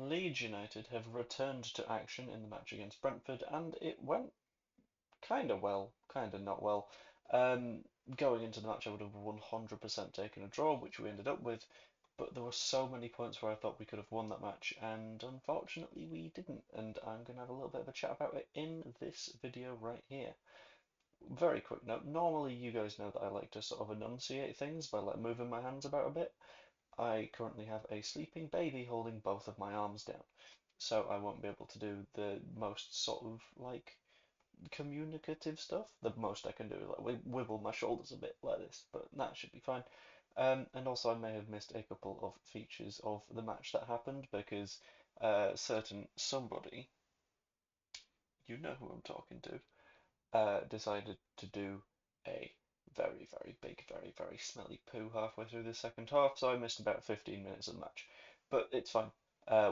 Leeds United have returned to action in the match against Brentford, and it went kind of well, kind of not well. Um, Going into the match, I would have 100% taken a draw, which we ended up with, but there were so many points where I thought we could have won that match, and unfortunately we didn't, and I'm going to have a little bit of a chat about it in this video right here. Very quick note, normally you guys know that I like to sort of enunciate things by like moving my hands about a bit. I currently have a sleeping baby holding both of my arms down, so I won't be able to do the most sort of like communicative stuff. The most I can do is like wiggle my shoulders a bit like this, but that should be fine. And also I may have missed a couple of features of the match that happened because certain somebody, you know who I'm talking to, decided to do a very, very big, very, very smelly poo halfway through the second half, so I missed about 15 minutes of the match. But it's fine.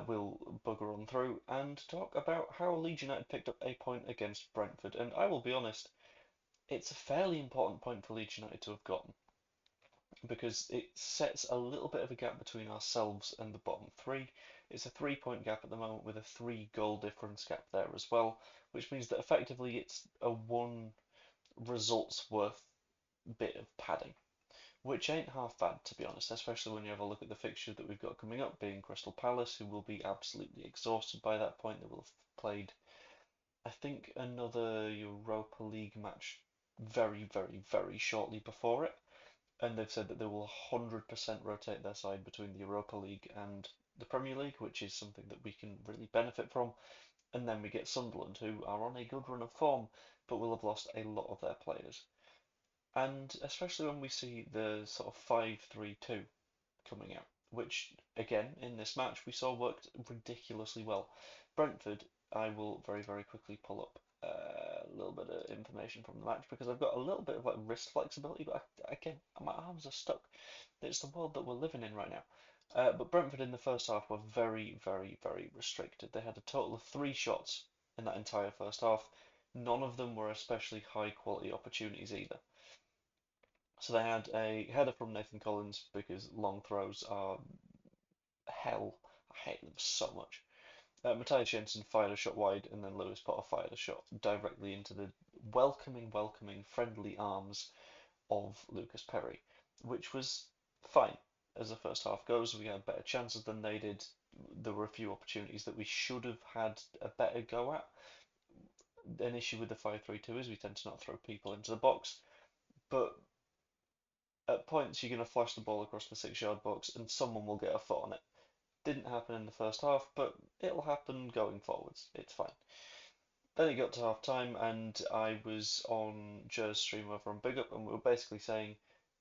We'll bugger on through and talk about how Leeds United picked up a point against Brentford. And I will be honest, it's a fairly important point for Leeds United to have gotten because it sets a little bit of a gap between ourselves and the bottom three. It's a 3 point gap at the moment with a 3 goal difference gap there as well, which means that effectively it's a one results worth bit of padding, which ain't half bad to be honest, especially when you have a look at the fixture that we've got coming up, being Crystal Palace, who will be absolutely exhausted by that point. They will have played, I think, another Europa League match very, very, very shortly before it, and they've said that they will 100% rotate their side between the Europa League and the Premier League, which is something that we can really benefit from. And then we get Sunderland, who are on a good run of form, but will have lost a lot of their players. And especially when we see the sort of 5-3-2 coming out, which again in this match we saw worked ridiculously well. Brentford, I will very, very quickly pull up a little bit of information from the match because I've got a little bit of like wrist flexibility, but again, my arms are stuck. It's the world that we're living in right now. But Brentford in the first half were very, very, very restricted. They had a total of 3 shots in that entire first half. None of them were especially high quality opportunities either. So they had a header from Nathan Collins because long throws are hell. I hate them so much. Matthias Jensen fired a shot wide, and then Lewis Potter fired a shot directly into the welcoming, welcoming, friendly arms of Lucas Perry, which was fine as the first half goes. We had better chances than they did. There were a few opportunities that we should have had a better go at. An issue with the 5-3-2 is we tend to not throw people into the box, but at points you're going to flash the ball across the 6 yard box and someone will get a foot on it. Didn't happen in the first half, but it'll happen going forwards. It's fine. Then it got to half time, and I was on Jer's stream over on Big Up, and we were basically saying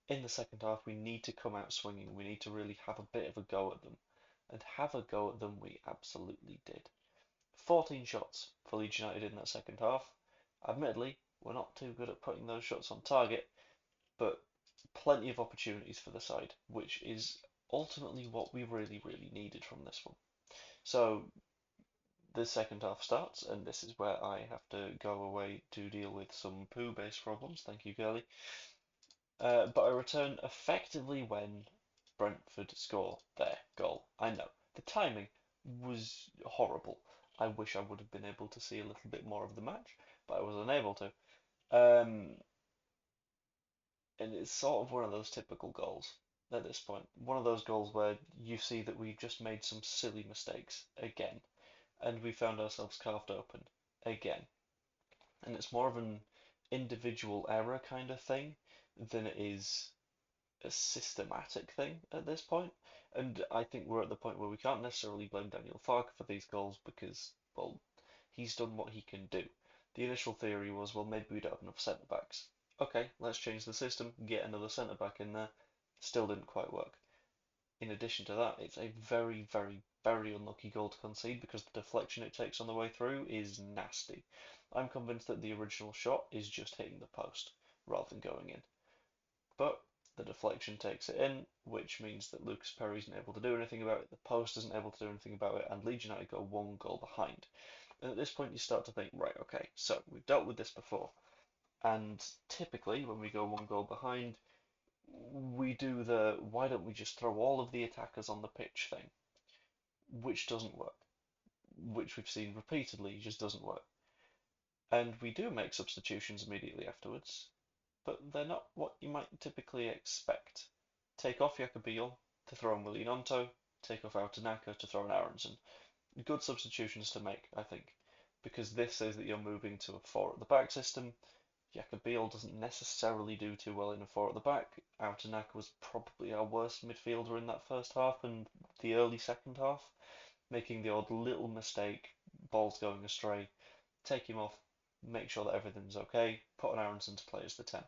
in the second half we need to come out swinging. We need to really have a bit of a go at them. And have a go at them we absolutely did. 14 shots for Leeds United in that second half. Admittedly, we're not too good at putting those shots on target, but plenty of opportunities for the side, which is ultimately what we really, really needed from this one. So the second half starts, and this is where I have to go away to deal with some poo-based problems. Thank you, girlie. But I return effectively when Brentford score their goal. I know the timing was horrible. I wish I would have been able to see a little bit more of the match, but I was unable to. Um, and it's sort of one of those typical goals at this point. One of those goals where you see that we've just made some silly mistakes again, and we found ourselves carved open again. And it's more of an individual error kind of thing than it is a systematic thing at this point. And I think we're at the point where we can't necessarily blame Daniel Farke for these goals because, well, he's done what he can do. The initial theory was, well, maybe we don't have enough centre backs. Okay, let's change the system, get another centre back in there. Still didn't quite work. In addition to that, it's a very, very, very unlucky goal to concede because the deflection it takes on the way through is nasty. I'm convinced that the original shot is just hitting the post rather than going in. But the deflection takes it in, which means that Lucas Perry isn't able to do anything about it, the post isn't able to do anything about it, and Leeds United go 1 goal behind. And at this point you start to think, right, okay, so we've dealt with this before. And typically, when we go 1 goal behind, we do the why don't we just throw all of the attackers on the pitch thing, which doesn't work. which we've seen repeatedly, just doesn't work. And we do make substitutions immediately afterwards, but they're not what you might typically expect. Take off Jacobiel to throw in Willie Gnonto, take off Autanaka to throw in Aronson. Good substitutions to make, I think, because this says that you're moving to a four at the back system. Jacobiel doesn't necessarily do too well in a four at the back. Autanaka was probably our worst midfielder in that first half and the early second half, making the odd little mistake, balls going astray. Take him off, make sure that everything's okay, put an Aronson to play as the 10.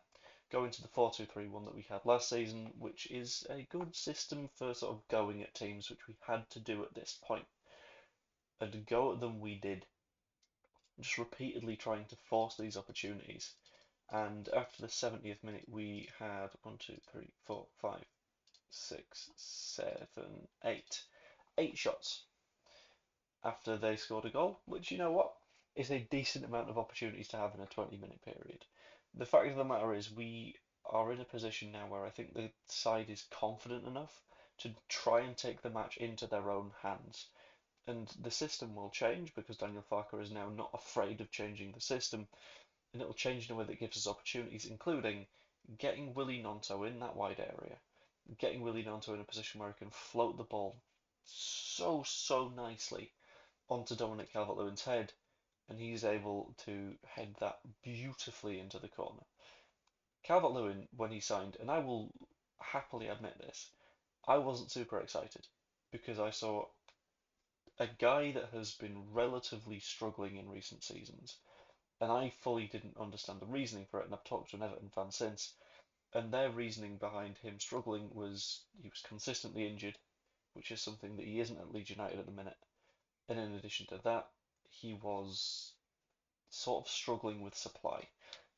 Go into the 4-2-3-1 that we had last season, which is a good system for sort of going at teams, which we had to do at this point. And go at them we did, just repeatedly trying to force these opportunities. And after the 70th minute, we had 1, 2, 3, 4, 5, 6, 7, 8. 8 shots after they scored a goal, which, you know what, is a decent amount of opportunities to have in a 20-minute period. The fact of the matter is, we are in a position now where I think the side is confident enough to try and take the match into their own hands. And the system will change because Daniel Farke is now not afraid of changing the system, and it will change in a way that gives us opportunities, including getting Willie Gnonto in that wide area, getting Willie Gnonto in a position where he can float the ball so nicely onto Dominic Calvert-Lewin's head, and he's able to head that beautifully into the corner. Calvert-Lewin, when he signed, and I will happily admit this, I wasn't super excited because I saw a guy that has been relatively struggling in recent seasons, and I fully didn't understand the reasoning for it, and I've talked to an Everton fan since, and their reasoning behind him struggling was he was consistently injured, which is something that he isn't at Leeds United at the minute, and in addition to that, he was sort of struggling with supply.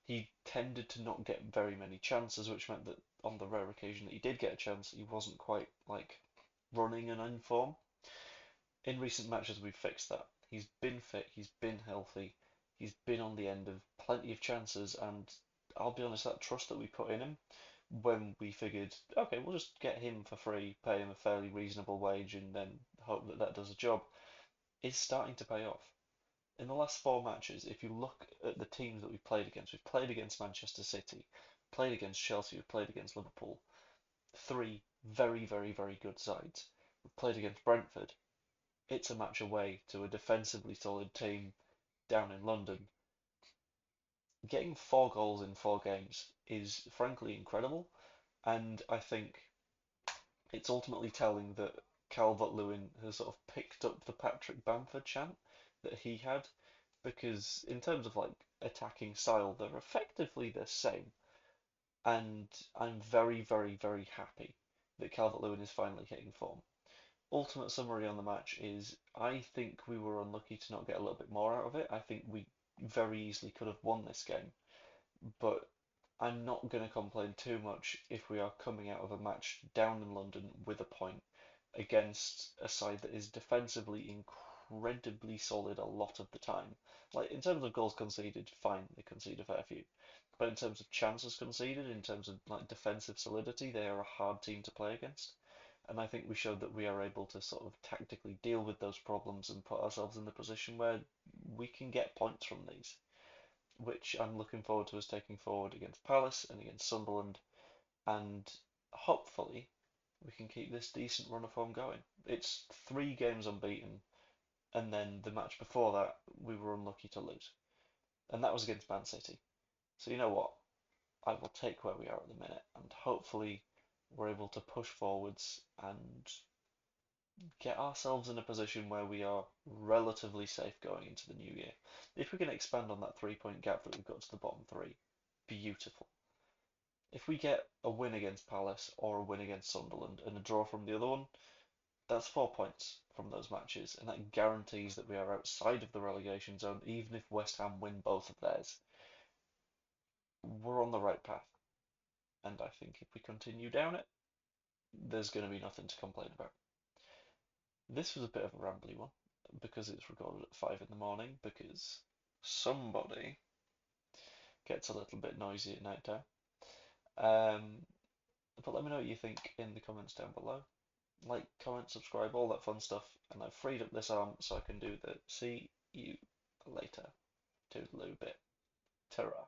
He tended to not get very many chances, which meant that on the rare occasion that he did get a chance, he wasn't quite like running and in form. In recent matches, we've fixed that. He's been fit, he's been healthy, he's been on the end of plenty of chances, and I'll be honest, that trust that we put in him when we figured, okay, we'll just get him for free, pay him a fairly reasonable wage, and then hope that that does the job, is starting to pay off. In the last four matches, if you look at the teams that we've played against Manchester City, played against Chelsea, we've played against Liverpool, three very good sides. We've played against Brentford. It's a match away to a defensively solid team down in London. Getting 4 goals in 4 games is frankly incredible, and I think it's ultimately telling that Calvert-Lewin has sort of picked up the Patrick Bamford chant that he had, because in terms of like attacking style, they're effectively the same. And I'm very happy that Calvert-Lewin is finally hitting form. Ultimate summary on the match is I think we were unlucky to not get a little bit more out of it. I think we very easily could have won this game, but I'm not going to complain too much if we are coming out of a match down in London with a point against a side that is defensively incredibly solid a lot of the time. Like in terms of goals conceded, fine, they concede a fair few. But in terms of chances conceded, in terms of like defensive solidity, they are a hard team to play against. And I think we showed that we are able to sort of tactically deal with those problems and put ourselves in the position where we can get points from these, which I'm looking forward to us taking forward against Palace and against Sunderland, and hopefully we can keep this decent run of form going. It's 3 games unbeaten, and then the match before that we were unlucky to lose, and that was against Man City. So you know what? I will take where we are at the minute, and hopefully we're able to push forwards and get ourselves in a position where we are relatively safe going into the new year. If we can expand on that 3 point gap that we've got to the bottom three, beautiful. If we get a win against Palace or a win against Sunderland and a draw from the other one, that's 4 points from those matches, and that guarantees that we are outside of the relegation zone, even if West Ham win both of theirs. We're on the right path, and I think if we continue down it, there's going to be nothing to complain about. This was a bit of a rambly one because it's recorded at 5 in the morning because somebody gets a little bit noisy at night time. But let me know what you think in the comments down below. like, comment, subscribe, all that fun stuff. And I've freed up this arm so I can do the see you later. Toodaloo bit. Ta-ra.